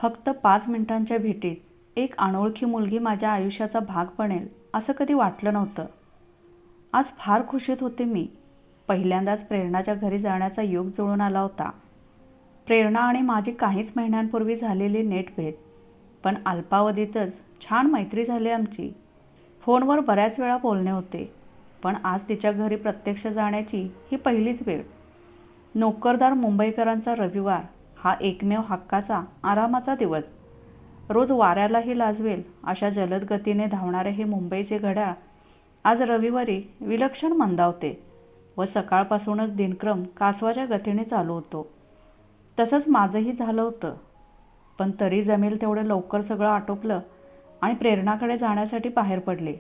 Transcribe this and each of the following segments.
फक्त 5 मिनिटांच्या भेटीत एक अनोळखी मुलगी माझ्या आयुष्याचा भाग बनेल असं कधी वाटलं नव्हतं. आज फार खुशीत होते मी. पहिल्यांदाच प्रेरणाच्या घरी जाण्याचा योग जुळून आला होता. प्रेरणा आणि माझी काहीच महिन्यांपूर्वी झालेली नेट भेट, पण अल्पावधीतच छान मैत्री झाली आमची. फोनवर बऱ्याच वेळा बोलणे होते, पण आज तिच्या घरी प्रत्यक्ष जाण्याची ही पहिलीच वेळ. नोकरदार मुंबईकरांचा रविवार हा एकमेव हक्काचा आरामाचा दिवस. रोज वाऱ्यालाही लाजवेल अशा जलद गतीने धावणारे हे मुंबईचे घड्याळ आज रविवारी विलक्षण मंदावते व सकाळपासूनच दिनक्रम कासवाच्या गतीने चालू होतो. तसंच माझंही झालं होतं, पण तरी जमेल तेवढं लवकर सगळं आटोपलं आणि प्रेरणाकडे जाण्यासाठी बाहेर पडले.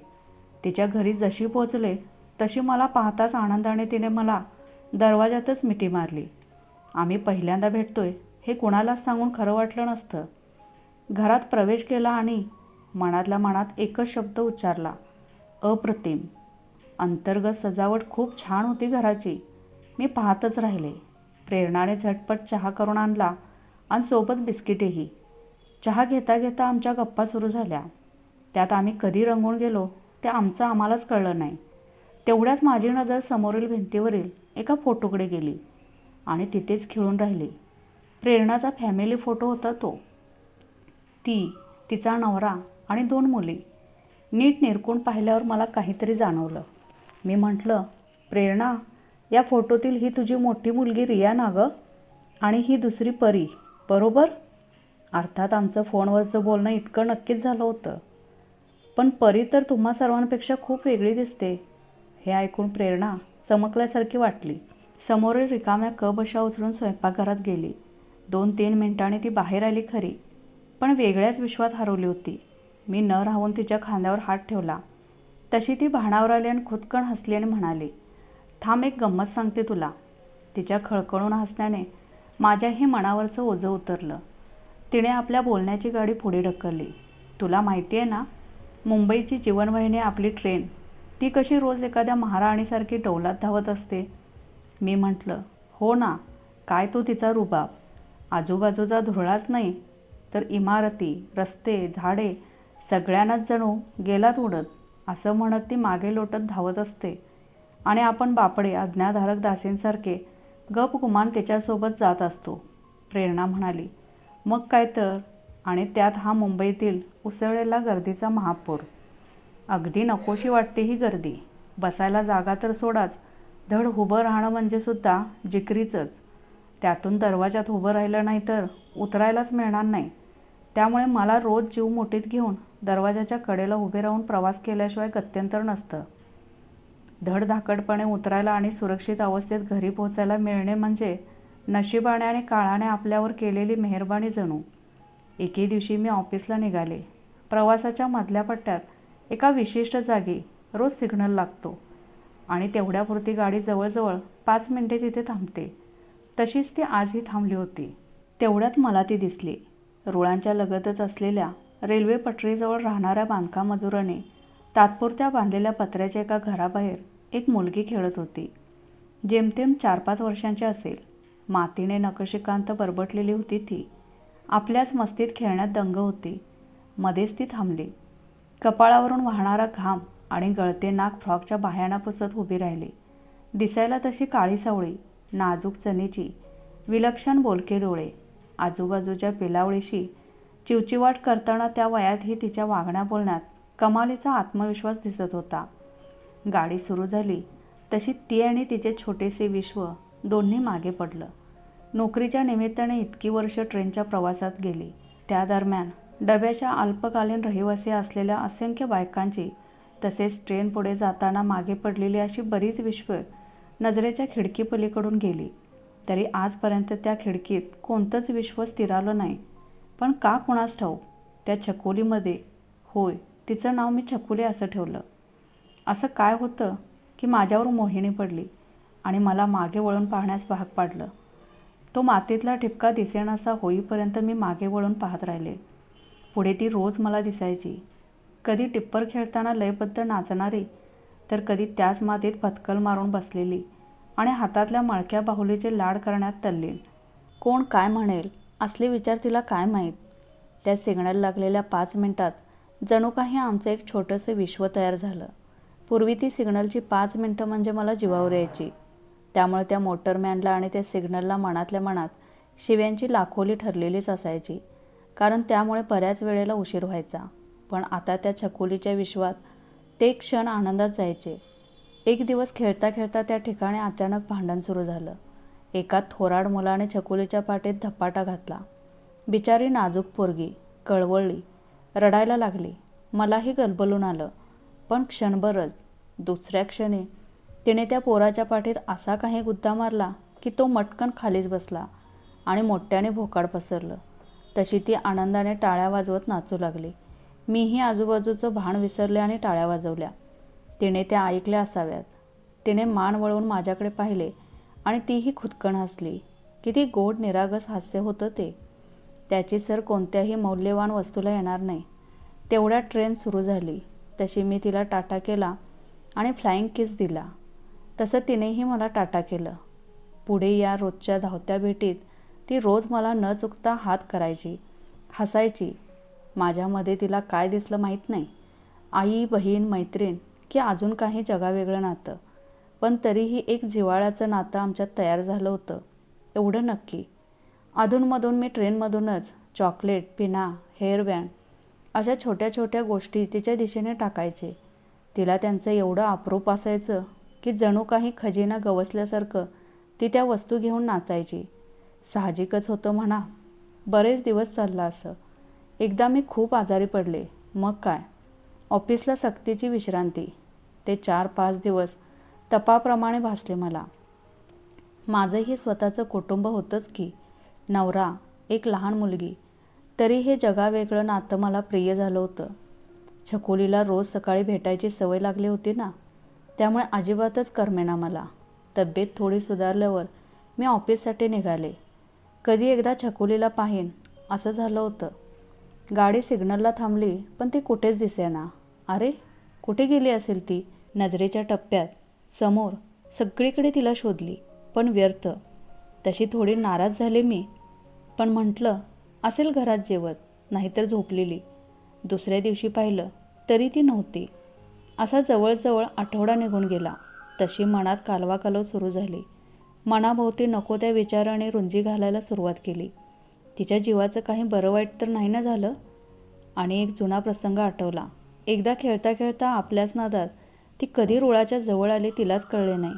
तिच्या घरी जशी पोचले तशी मला पाहताच आनंदाने तिने मला दरवाजातच मिठी मारली. आम्ही पहिल्यांदा भेटतोय हे कुणालाच सांगून खरं वाटलं नसतं. घरात प्रवेश केला आणि मनातल्या मनात एकच शब्द उच्चारला, अप्रतिम. अंतर्गत सजावट खूप छान होती घराची. मी पाहतच राहिले. प्रेरणाने झटपट चहा करून आणला आणि सोबत बिस्किटेही. चहा घेता घेता आमच्या गप्पा सुरू झाल्या. त्यात आम्ही कधी रंगून गेलो ते आमचं आम्हालाच कळलं नाही. तेवढ्यात माझी नजर समोरील भिंतीवरील एका फोटोकडे गेली आणि तिथेच खिळून राहिली. प्रेरणाचा फॅमिली फोटो होता तो. ती, तिचा नवरा आणि 2 मुली. नीट निरखून पाहिल्यावर मला काहीतरी जाणवलं. मी म्हटलं, प्रेरणा, या फोटोतील ही तुझी मोठी मुलगी रिया ना गं? आणि ही दुसरी परी, बरोबर? अर्थात आमचं फोनवरचं बोलणं इतकं नक्कीच झालं होतं, पण परी तर तुम्हा सर्वांपेक्षा खूप वेगळी दिसते. हे ऐकून प्रेरणा चमकल्यासारखी वाटली. समोरील रिकाम्या कप अशा उचलून स्वयंपाकघरात गेली. 2-3 मिनिटांनी ती बाहेर आली खरी, पण वेगळ्याच विश्वात हरवली होती. मी न राहून तिच्या खांद्यावर हात ठेवला. तशी ती भानावर आली आणि खुदकन हसली आणि म्हणाली, थांब, एक गंमत सांगते तुला. तिच्या खळखळून हसण्याने माझ्याही मनावरचं ओझं उतरलं. तिने आपल्या बोलण्याची गाडी पुढे ढकलली. तुला माहिती आहे ना, मुंबईची जीवनवाहिनी आपली ट्रेन, ती कशी रोज एखाद्या महाराणीसारखी डौलात धावत असते. मी म्हटलं, हो ना, काय तो तिचा रुबाब. आजूबाजूचा धुरळाच नाही तर इमारती, रस्ते, झाडे सगळ्यांनाच जणू गेलात उडत असं म्हणत ती मागे लोटत धावत असते आणि आपण बापडे आज्ञाधारक दासींसारखे गप गुमान तिच्यासोबत जात असतो. प्रेरणा म्हणाली, मग काय तर. आणि त्यात हा मुंबईतील उसळलेला गर्दीचा महापूर. अगदी नकोशी वाटते ही गर्दी. बसायला जागा तर सोडाच, धड उभं राहणं म्हणजे सुद्धा जिकरीचंच. त्यातून दरवाजात उभं राहिलं नाही तर उतरायलाच मिळणार नाही. त्यामुळे मला रोज जीव मुठीत घेऊन दरवाजाच्या कडेला उभे राहून प्रवास केल्याशिवाय गत्यंतर नसतं. धडधाकटपणे उतरायला आणि सुरक्षित अवस्थेत घरी पोचायला मिळणे म्हणजे नशिबाने आणि काळाने आपल्यावर केलेली मेहरबानी जणू. एके दिवशी मी ऑफिसला निघाले. प्रवासाच्या मधल्या पट्ट्यात एका विशिष्ट जागी रोज सिग्नल लागतो आणि तेवढ्यापुरती गाडी जवळजवळ 5 मिनिटे तिथे थांबते. तशीच ती आजही थांबली होती. तेवढ्यात मला ती दिसली. रुळांच्या लगतच असलेल्या रेल्वे पटरीजवळ राहणाऱ्या बांधकाम मजुराने तात्पुरत्या बांधलेल्या पत्र्याच्या एका घराबाहेर एक मुलगी खेळत होती. जेमतेम 4-5 वर्षांची असेल. मातीने नखशिकांत बरबटलेली होती ती. आपल्याच मस्तीत खेळण्यात दंग होती. मध्येच ती थांबली. कपाळावरून वाहणारा घाम आणि गळते नाक फ्रॉकच्या बाह्यांना पुसत उभी राहिली. दिसायला तशी काळी सावळी, नाजूक चणीची, विलक्षण बोलके डोळे. आजूबाजूच्या पिलावळीशी चिवचिवाट करताना त्या वयातही तिच्या वागण्या बोलण्यात कमालीचा आत्मविश्वास दिसत होता. गाडी सुरू झाली तशी ती आणि तिचे छोटेसे विश्व दोन्ही मागे पडलं. नोकरीच्या निमित्ताने इतकी वर्ष ट्रेनच्या प्रवासात गेली. त्या दरम्यान डब्याच्या अल्पकालीन रहिवासी असलेल्या असंख्य बायकांची, तसेच ट्रेन पुढे जाताना मागे पडलेली अशी बरीच विश्व नजरेच्या खिडकीपलीकडून गेली. तरी आजपर्यंत त्या खिडकीत कोणतंच विश्व स्थिरालं नाही. पण का कुणास ठाऊक त्या छकुलीमध्ये, होय, तिचं नाव मी छकुली असं ठेवलं. असं काय होतं की माझ्यावर मोहिनी पडली आणि मला मागे वळून पाहण्यास भाग पाडलं. तो मातीतला ठिपका दिसेनासा होईपर्यंत मी मागे वळून पाहत राहिले. पुढे ती रोज मला दिसायची. कधी टिप्पर खेळताना लयबद्ध नाचणारी, तर कधी त्याच मातीत पत्कल मारून बसलेली आणि हातातल्या मळक्या बाहुलीचे लाड करण्यात तल्लीन. कोण काय म्हणेल असले विचार तिला काय माहीत. त्या सिग्नल लागलेल्या 5 मिनिटात जणू काही आमचं एक छोटंसं विश्व तयार झालं. पूर्वी ती सिग्नलची 5 मिनिटं म्हणजे मला जीवावर यायची. त्यामुळे त्या मोटरमॅनला आणि त्या सिग्नलला मनातल्या मनात शिव्यांची लाखोली ठरलेलीच असायची, कारण त्यामुळे बऱ्याच वेळेला उशीर व्हायचा. पण आता त्या छकुलीच्या विश्वात ते क्षण आनंदात जायचे. एक दिवस खेळता खेळता त्या ठिकाणी अचानक भांडण सुरू झालं. एका थोराड मुलाने छकुलीच्या पाठीत धपाटा घातला. बिचारी नाजूक पोरगी कळवळली, रडायला लागली. मलाही गलबलून आलं. पण क्षणभरच. दुसऱ्या क्षणी तिने त्या पोराच्या पाठीत असा काही गुद्दा मारला की तो मटकन खालीच बसला आणि मोठ्याने भोकाड पसरलं. तशी ती आनंदाने टाळ्या वाजवत नाचू लागली. मीही आजूबाजूचं भान विसरले आणि टाळ्या वाजवल्या. तिने त्या ऐकल्या असाव्यात. तिने मान वळवून माझ्याकडे पाहिले आणि तीही खुदकन हसली. किती गोड निरागस हास्य होतं ते. त्याची सर कोणत्याही मौल्यवान वस्तूला येणार नाही. तेवढ्यात ट्रेन सुरू झाली. तशी मी तिला टाटा केला आणि फ्लाइंग किस दिला. तसं तिनेही मला टाटा केलं. पुढे या रोजच्या धावत्या भेटीत ती रोज मला न चुकता हात करायची, हसायची. माझ्यामध्ये तिला काय दिसलं माहीत नाही. आई, बहीण, मैत्रीण की अजून काही जगावेगळं नातं. पण तरीही एक जिव्हाळ्याचं नातं आमच्यात तयार झालं होतं, एवढं नक्की. अधूनमधून मी ट्रेनमधूनच चॉकलेट, पिना, हेअरबँड अशा छोट्या छोट्या गोष्टी तिच्या दिशेने टाकायचे. तिला त्यांचं एवढं अप्रूप असायचं की जणू काही खजिना गवसल्यासारखं ती त्या वस्तू घेऊन नाचायची. साहजिकच होतं म्हणा. बरेच दिवस चाललं असं. एकदा मी खूप आजारी पडले. मग काय, ऑफिसला सक्तीची विश्रांती. ते 4-5 दिवस तपाप्रमाणे भासले मला. माझंही स्वतःचं कुटुंब होतंच की, नवरा, एक लहान मुलगी. तरी हे जगावेगळं नातं मला प्रिय झालं होतं. छकुलीला रोज सकाळी भेटायची सवय लागली होती ना, त्यामुळे अजिबातच करमेना मला. तब्येत थोडी सुधारल्यावर मी ऑफिससाठी निघाले. कधी एकदा छकुलीला पाहीन असं झालं होतं. गाडी सिग्नलला थांबली पण ती कुठेच दिसेना. अरे, कुठे गेली असेल ती? नजरेच्या टप्प्यात समोर सगळीकडे तिला शोधली, पण व्यर्थ. तशी थोडी नाराज झाले मी. पण म्हटलं असेल घरात जेवत, नाहीतर झोपलेली. दुसऱ्या दिवशी पाहिलं तरी ती नव्हती. असा जवळजवळ आठवडा निघून गेला. तशी मनात कालवाकालव सुरू झाली. मनाभोवती नको त्या विचाराने रुंजी घालायला सुरुवात केली. तिच्या जीवाचं काही बरं वाईट तर नाही ना झालं? आणि एक जुना प्रसंग आठवला. एकदा खेळता खेळता आपल्याच नादात ती कधी रुळाच्या जवळ आली तिलाच कळले नाही.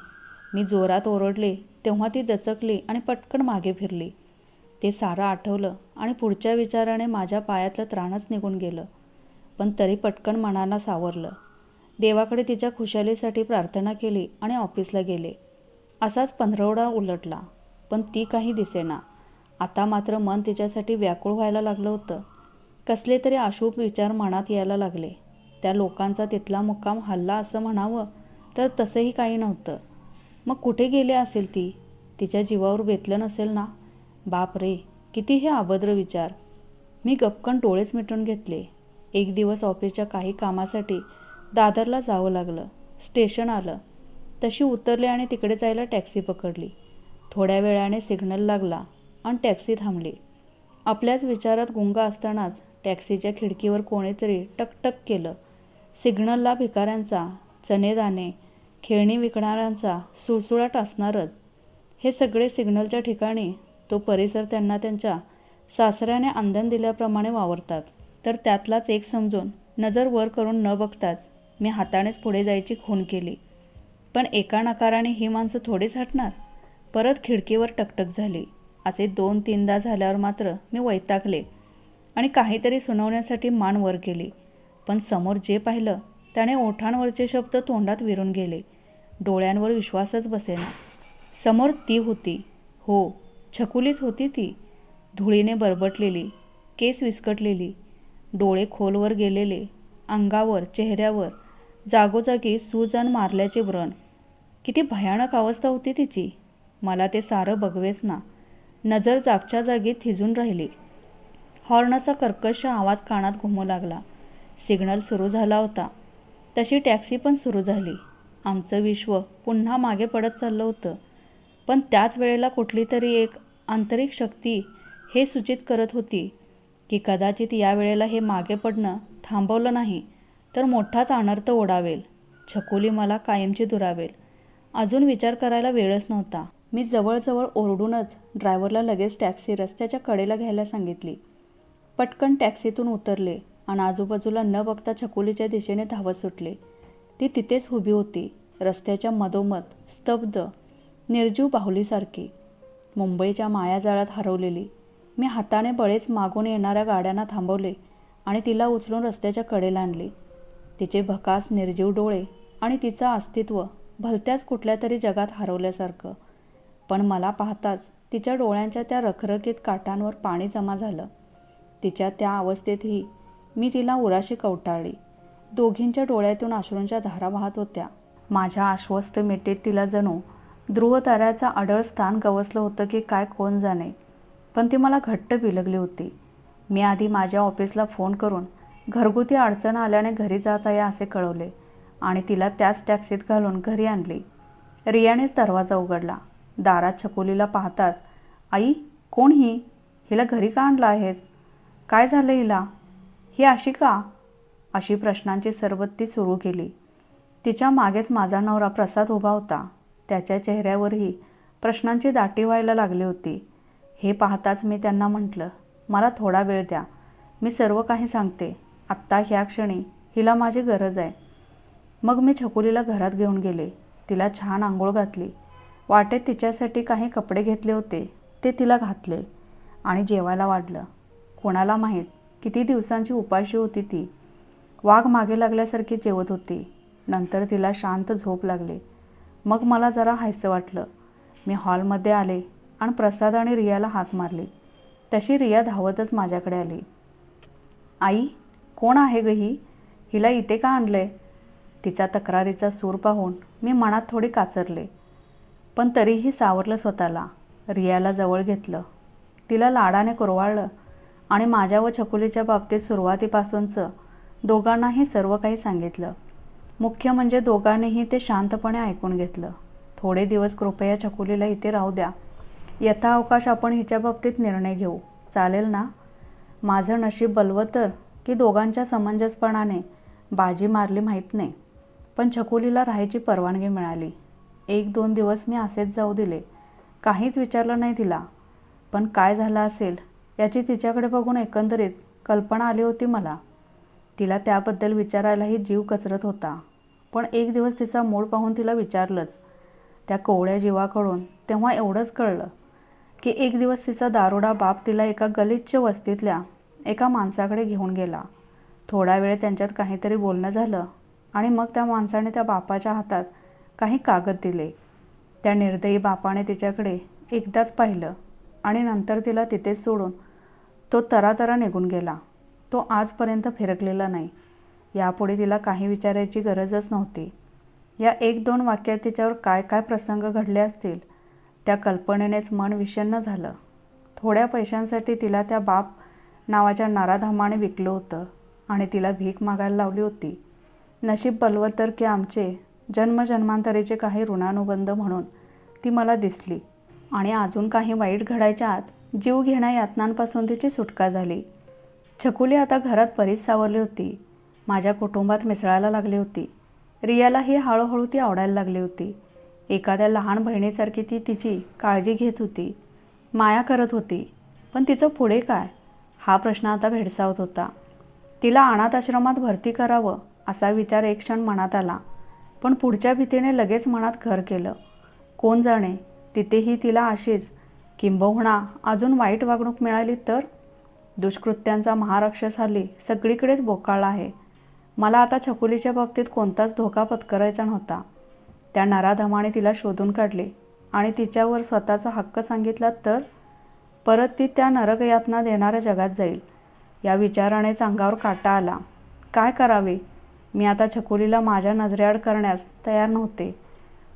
मी जोरात ओरडले तेव्हा ती दचकली आणि पटकन मागे फिरली. ते सारं आठवलं आणि पुढच्या विचाराने माझ्या पायातलं त्राणच निघून गेलं. पण तरी पटकन मनाला सावरलं. देवाकडे तिच्या खुशालीसाठी प्रार्थना केली आणि ऑफिसला गेले. असाच पंधरवडा उलटला, पण ती काही दिसेना. आता मात्र मन तिच्यासाठी व्याकुळ व्हायला लागलं होतं. कसले तरी अशुभ विचार मनात यायला लागले. त्या लोकांचा तिथला मुक्काम हल्ला असं म्हणावं तर तसंही काही नव्हतं. मग कुठे गेले असेल ती? तिच्या जीवावर बेतलं नसेल ना? बाप रे, किती हे अभद्र विचार. मी गपकन डोळेच मिटून घेतले. एक दिवस ऑफिसच्या काही कामासाठी दादरला जावं लागलं. स्टेशन आलं. तशी उतरले आणि तिकडे जायला टॅक्सी पकडली. थोड्या वेळाने सिग्नल लागला आणि टॅक्सी थांबली. आपल्याच विचारात गुंग असतानाच टॅक्सीच्या खिडकीवर कोणीतरी टकटक केलं. सिग्नलला भिकाऱ्यांचा, चणेदाणे, खेळणी विकणाऱ्यांचा सुळसुळाट असणारच. हे सगळे सिग्नलच्या ठिकाणी तो परिसर त्यांना त्यांच्या सासऱ्याने अंधन दिल्याप्रमाणे वावरतात. तर त्यातलाच एक समजून नजर वर करून न बघताच मी हातानेच पुढे जायची खूण केली. पण एका नकाराने ही माणसं थोडीच हटणार. परत खिडकीवर टकटक झाली. असे 2-3दा झाल्यावर मात्र मी वैतागले आणि काहीतरी सुनावण्यासाठी मान वर केली. पण समोर जे पाहिलं त्याने ओठांवरचे शब्द तोंडात विरून गेले. डोळ्यांवर विश्वासच बसेना. समोर ती होती. हो, छकुलीच होती ती. धुळीने बरबटलेली, केस विस्कटलेली, डोळे खोलवर गेलेले, अंगावर, चेहऱ्यावर जागोजागी सूजन मारल्याचे व्रण. किती भयानक अवस्था होती तिची. मला ते सारं बघवेच ना. नजर जागच्या जागी थिजून राहिली. हॉर्नचा कर्कश आवाज कानात घुमू लागला. सिग्नल सुरू झाला होता. तशी टॅक्सी पण सुरू झाली. आमचं विश्व पुन्हा मागे पडत चाललं होतं. पण त्याच वेळेला कुठली तरी एक आंतरिक शक्ती हे सूचित करत होती की की कदाचित या वेळेला हे मागे पडणं थांबवलं नाही तर मोठाच अनर्थ ओढावेल. छकुली मला कायमची दुरावेल. अजून विचार करायला वेळच नव्हता. मी जवळजवळ ओरडूनच ड्रायव्हरला लगेच टॅक्सी रस्त्याच्या कडेला घ्यायला सांगितली. पटकन टॅक्सीतून उतरले आणि आजूबाजूला न बघता छकुलीच्या दिशेने धावत सुटले. ती तिथेच उभी होती, रस्त्याच्या मधोमध, स्तब्ध, निर्जीव बाहुलीसारखी, मुंबईच्या मायाजाळात हरवलेली. मी हाताने बळेच मागून येणाऱ्या गाड्यांना थांबवले आणि तिला उचलून रस्त्याच्या कडेला आणले. तिचे भकास निर्जीव डोळे आणि तिचं अस्तित्व भलत्याच कुठल्या तरी जगात हरवल्यासारखं. पण मला पाहताच तिच्या डोळ्यांच्या त्या रखरखीत काटांवर पाणी जमा झालं. तिच्या त्या अवस्थेतही मी तिला उराशी कवटाळली. दोघींच्या डोळ्यातून अश्रूंच्या धारा वाहत होत्या. माझ्या आश्वस्त मिठीत तिला जणू ध्रुवताऱ्याचं अढळ स्थान गवसलं होतं की काय कोण जाणे. पण ती मला घट्ट बिलगली होती. मी आधी माझ्या ऑफिसला फोन करून घरगुती अडचण आल्याने घरी जात आहे असे कळवले आणि तिला त्याच टॅक्सीत घालून घरी आणली. रियानेच दरवाजा उघडला. दारात छकुलीला पाहताच, आई कोण ही? हिला घरी का आणलं आहेस? काय झालं हिला? ही अशी का? अशी प्रश्नांची सरबत्ती सुरू केली. तिच्या मागेच माझा नवरा प्रसाद उभा होता. त्याच्या चेहऱ्यावरही प्रश्नांची दाटी व्हायला लागली होती. हे पाहताच मी त्यांना म्हटलं, मला थोडा वेळ द्या, मी सर्व काही सांगते. आत्ता ह्या क्षणी हिला माझी गरज आहे. मग मी छकुलीला घरात घेऊन गेले. तिला छान आंघोळ घातली. वाटेत तिच्यासाठी काही कपडे घेतले होते ते तिला घातले आणि जेवायला वाढलं. कोणाला माहीत किती दिवसांची उपाशी होती ती. वाघ मागे लागल्यासारखी जेवत होती. नंतर तिला शांत झोप लागली. मग मला जरा हायसं वाटलं. मी हॉलमध्ये आले आणि प्रसाद आणि रियाला हाक मारली. तशी रिया धावतच माझ्याकडे आली. आई कोण आहे ग ही? हिला इथे का आणलंय? तिचा तक्रारीचा सूर पाहून मी मनात थोडी काचरले, पण तरीही सावरलं स्वतःला. रियाला जवळ घेतलं, तिला लाडाने कुरवाळलं आणि माझ्या व छकुलीच्या बाबतीत सुरुवातीपासूनचं दोघांनाही सर्व काही सांगितलं. मुख्य म्हणजे दोघांनीही ते शांतपणे ऐकून घेतलं. थोडे दिवस कृपया छकुलीला इथे राहू द्या. यथाअवकाश आपण हिच्या बाबतीत निर्णय घेऊ, चालेल ना? माझं नशीब बलवतं की दोघांच्या समंजसपणाने बाजी मारली माहीत नाही, पण छकुलीला राहायची परवानगी मिळाली. 1-2 दिवस मी असेच जाऊ दिले. काहीच विचारलं नाही तिला. पण काय झालं असेल याची तिच्याकडे बघून एकंदरीत कल्पना आली होती मला. तिला त्याबद्दल विचारायलाही जीव कचरत होता. पण एक दिवस तिचा मूड पाहून तिला विचारलंच. त्या कोवळ्या जीवाकडून तेव्हा एवढंच कळलं की एक दिवस तिचा दारुडा बाप तिला एका गलिच्छ वस्तीतल्या एका माणसाकडे घेऊन गेला. थोडा वेळ त्यांच्यात काहीतरी बोलणं झालं आणि मग त्या माणसाने त्या बापाच्या हातात काही कागद दिले. त्या निर्दयी बापाने तिच्याकडे एकदाच पाहिलं आणि नंतर तिला तिथेच सोडून तो तरातरा निघून गेला. तो आजपर्यंत फिरकलेला नाही. यापुढे तिला काही विचारायची गरजच नव्हती. या 1-2 वाक्यात तिच्यावर काय काय प्रसंग घडले असतील त्या कल्पनेनेच मन विषण्ण झालं. थोड्या पैशांसाठी तिला त्या बाप नावाच्या नराधमाने विकलं होतं आणि तिला भीक मागायला लावली होती. नशीब बलवत्तर की आमचे जन्मजन्मांतरीचे काही ऋणानुबंध म्हणून ती मला दिसली आणि अजून काही वाईट घडायच्या आत जीव घेण्या यातनांपासून तिची सुटका झाली. छकुली आता घरात बरीच सावरली होती. माझ्या कुटुंबात मिसळायला लागली होती. रियालाही हळूहळू ती आवडायला लागली होती. एखाद्या लहान बहिणीसारखी ती तिची काळजी घेत होती, माया करत होती. पण तिचं पुढे काय हा प्रश्न आता भेडसावत होता. तिला अनाथ आश्रमात भरती करावं असा विचार एक क्षण मनात आला, पण पुढच्या भीतीने लगेच मनात घर केलं. कोण जाणे तिथेही तिला अशीच किंबहुना अजून वाईट वागणूक मिळाली तर? दुष्कृत्यांचा महाराक्षस हल्ली सगळीकडेच बोकाळला आहे. मला आता छकुलीच्या बाबतीत कोणताच धोका पत्करायचा नव्हता. त्या नराधमाने तिला शोधून काढले आणि तिच्यावर स्वतःचा हक्क सांगितला तर परत ती त्या नरकयातना देणाऱ्या जगात जाईल. या विचारानेच अंगावर काटा आला. काय करावे? मी आता छकुलीला माझ्या नजरेआड करण्यास तयार नव्हते.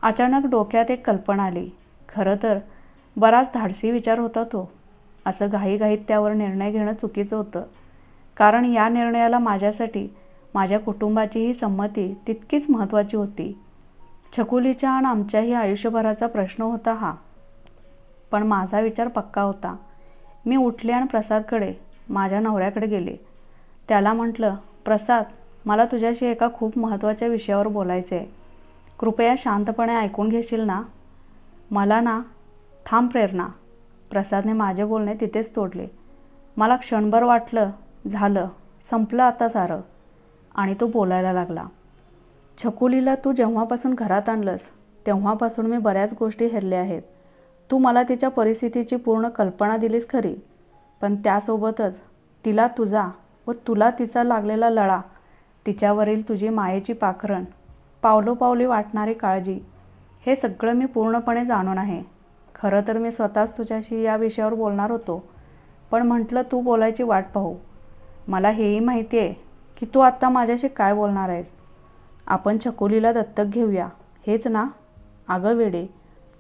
अचानक डोक्यात एक कल्पना आली. खरं तर बराच धाडसी विचार होता तो. असं घाईघाईत त्यावर निर्णय घेणं चुकीचं होतं, कारण या निर्णयाला माझ्यासाठी माझ्या कुटुंबाचीही संमती तितकीच महत्त्वाची होती. छकुलीच्या आणि आमच्याही आयुष्यभराचा प्रश्न होता हा. पण माझा विचार पक्का होता. मी उठले आणि प्रसादकडे माझ्या नवऱ्याकडे गेले. त्याला म्हटलं, प्रसाद, मला तुझ्याशी एका खूप महत्त्वाच्या विषयावर बोलायचे आहे. कृपया शांतपणे ऐकून घेशील ना? मला ना. थांब प्रेरणा. प्रसादने माझे बोलणे तिथेच तोडले. मला क्षणभर वाटलं, झालं, संपलं आता सारं. आणि तो बोलायला लागला. छकुलीला तू जेव्हापासून घरात आणलंस तेव्हापासून मी बऱ्याच गोष्टी हेरल्या आहेत. तू मला तिच्या परिस्थितीची पूर्ण कल्पना दिलीस खरी, पण त्यासोबतच तिला तुझा व तुला तिचा लागलेला लळा, तिच्यावरील तुझी मायेची पाखरण, पावलोपावली वाटणारी काळजी, हे सगळं मी पूर्णपणे जाणून आहे. खरं तर मी स्वतःच तुझ्याशी या विषयावर बोलणार होतो, पण म्हटलं तू बोलायची वाट पाहू. मला हेही माहिती आहे की तू आत्ता माझ्याशी काय बोलणार आहेस. आपण छकुलीला दत्तक घेऊया, हेच ना? अगं वेडे,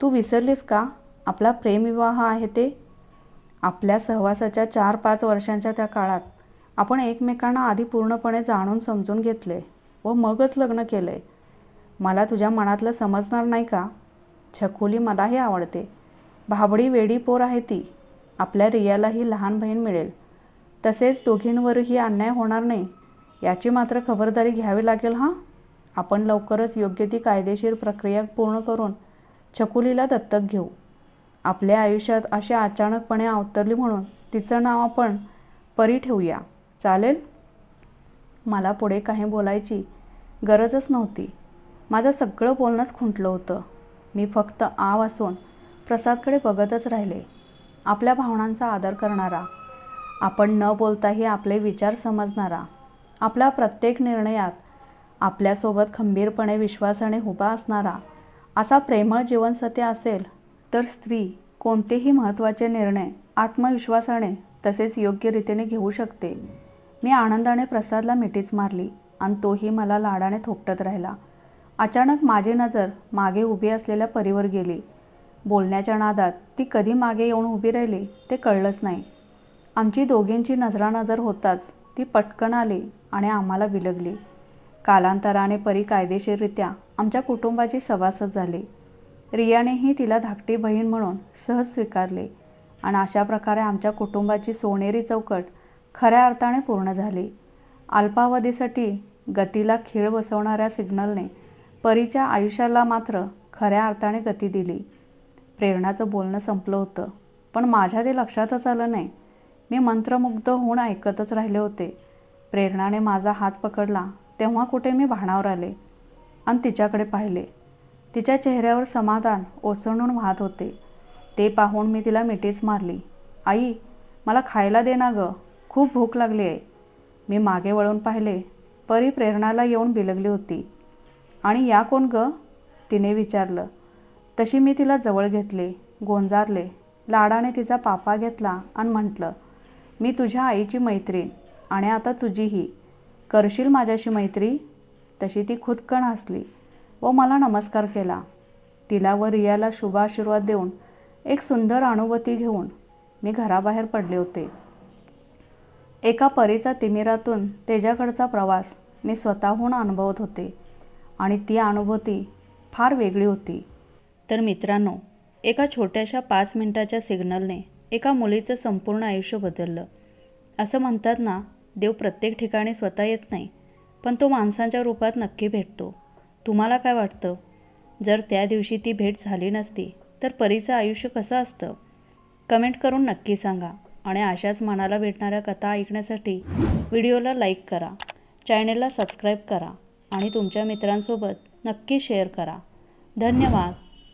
तू विसरलीस का आपला प्रेमविवाह आहे ते? आपल्या सहवासाच्या 4-5 वर्षांच्या त्या काळात आपण एकमेकांना आधी पूर्णपणे जाणून समजून घेतले व मगच लग्न केलं आहे. मला तुझ्या मनातलं समजणार नाही का? छकुली मलाही आवडते. भाबडी वेडी पोर आहे ती. आपल्या रियालाही लहान बहीण मिळेल. तसेच दोघींवरही अन्याय होणार नाही याची मात्र खबरदारी घ्यावी लागेल हां. आपण लवकरच योग्य ती कायदेशीर प्रक्रिया पूर्ण करून छकुलीला दत्तक घेऊ. आपल्या आयुष्यात अशी अचानकपणे अवतरली म्हणून तिचं नाव आपण परी ठेवूया. चालेल? मला पुढे काही बोलायची गरजच नव्हती. माझं सगळं बोलणंच खुंटलं होतं. मी फक्त आ वासून प्रसादकडे बघतच राहिले. आपल्या भावनांचा आदर करणारा, आपण न बोलताही आपले विचार समजणारा, आपल्या प्रत्येक निर्णयात आपल्यासोबत खंबीरपणे विश्वासाने उभा असणारा, असा प्रेमळ जीवनसाथी असेल तर स्त्री कोणतेही महत्त्वाचे निर्णय आत्मविश्वासाने तसेच योग्य रीतीने घेऊ शकते. मी आनंदाने प्रसादला मिठीच मारली आणि तोही मला लाडाने थोपटत राहिला. अचानक माझी नजर मागे उभी असलेल्या परीवर गेली. बोलण्याच्या नादात ती कधी मागे येऊन उभी राहिली ते कळलंच नाही. आमची दोघींची नजरानजर होताच ती पटकन आली आणि आम्हाला विलगली. कालांतराने परी कायदेशीररित्या आमच्या कुटुंबाची सभासद झाली. रियानेही तिला धाकटी बहीण म्हणून सहज स्वीकारले आणि अशा प्रकारे आमच्या कुटुंबाची सोनेरी चौकट खऱ्या अर्थाने पूर्ण झाली. अल्पावधीसाठी गतीला खीळ बसवणाऱ्या सिग्नलने परीच्या आयुष्याला मात्र खऱ्या अर्थाने गती दिली. प्रेरणाचं बोलणं संपलं होतं, पण माझ्या ते लक्षातच आलं नाही. मी मंत्रमुग्ध होऊन ऐकतच राहिले होते. प्रेरणाने माझा हात पकडला तेव्हा कुठे मी भानावर आले आणि तिच्याकडे पाहिले. तिच्या चेहऱ्यावर समाधान ओसंडून वाहत होते. ते पाहून मी तिला मिठीच मारली. आई, मला खायला दे ना गं, खूप भूक लागली आहे. मी मागे वळून पाहिले. परी प्रेरणाला येऊन बिलगली होती. आणि या कोण गं? तिने विचारलं. तशी मी तिला जवळ घेतले, गोंजारले, लाडाने तिचा पापा घेतला आणि म्हटलं, मी तुझ्या आईची मैत्रीण आणि आता तुझीही. करशील माझ्याशी मैत्री? तशी ती खुदकन हसली व मला नमस्कार केला. तिला व रियाला शुभाशीर्वाद देऊन एक सुंदर अनुभूती घेऊन मी घराबाहेर पडले होते. एका परीचा तिमिरातून त्याच्याकडचा प्रवास मी स्वतःहून अनुभवत होते आणि ती अनुभूती फार वेगळी होती. तर मित्रांनो, एका छोट्याशा 5 मिनिटाच्या सिग्नलने एका मुलीचं संपूर्ण आयुष्य बदललं. असं म्हणतात ना, देव प्रत्येक ठिकाणी स्वतः येत नाही, पण तो माणसांच्या रूपात नक्की भेटतो. तुम्हाला काय वाटतं? जर त्या दिवशी ती भेट झाली नसती तर परीचं आयुष्य कसं असतं? कमेंट करून नक्की सांगा. आणि अशाच मनाला भेटणाऱ्या कथा ऐकण्यासाठी व्हिडिओला लाईक करा, चॅनेलला सबस्क्राईब करा आणि तुमच्या मित्रांसोबत नक्की शेअर करा. धन्यवाद.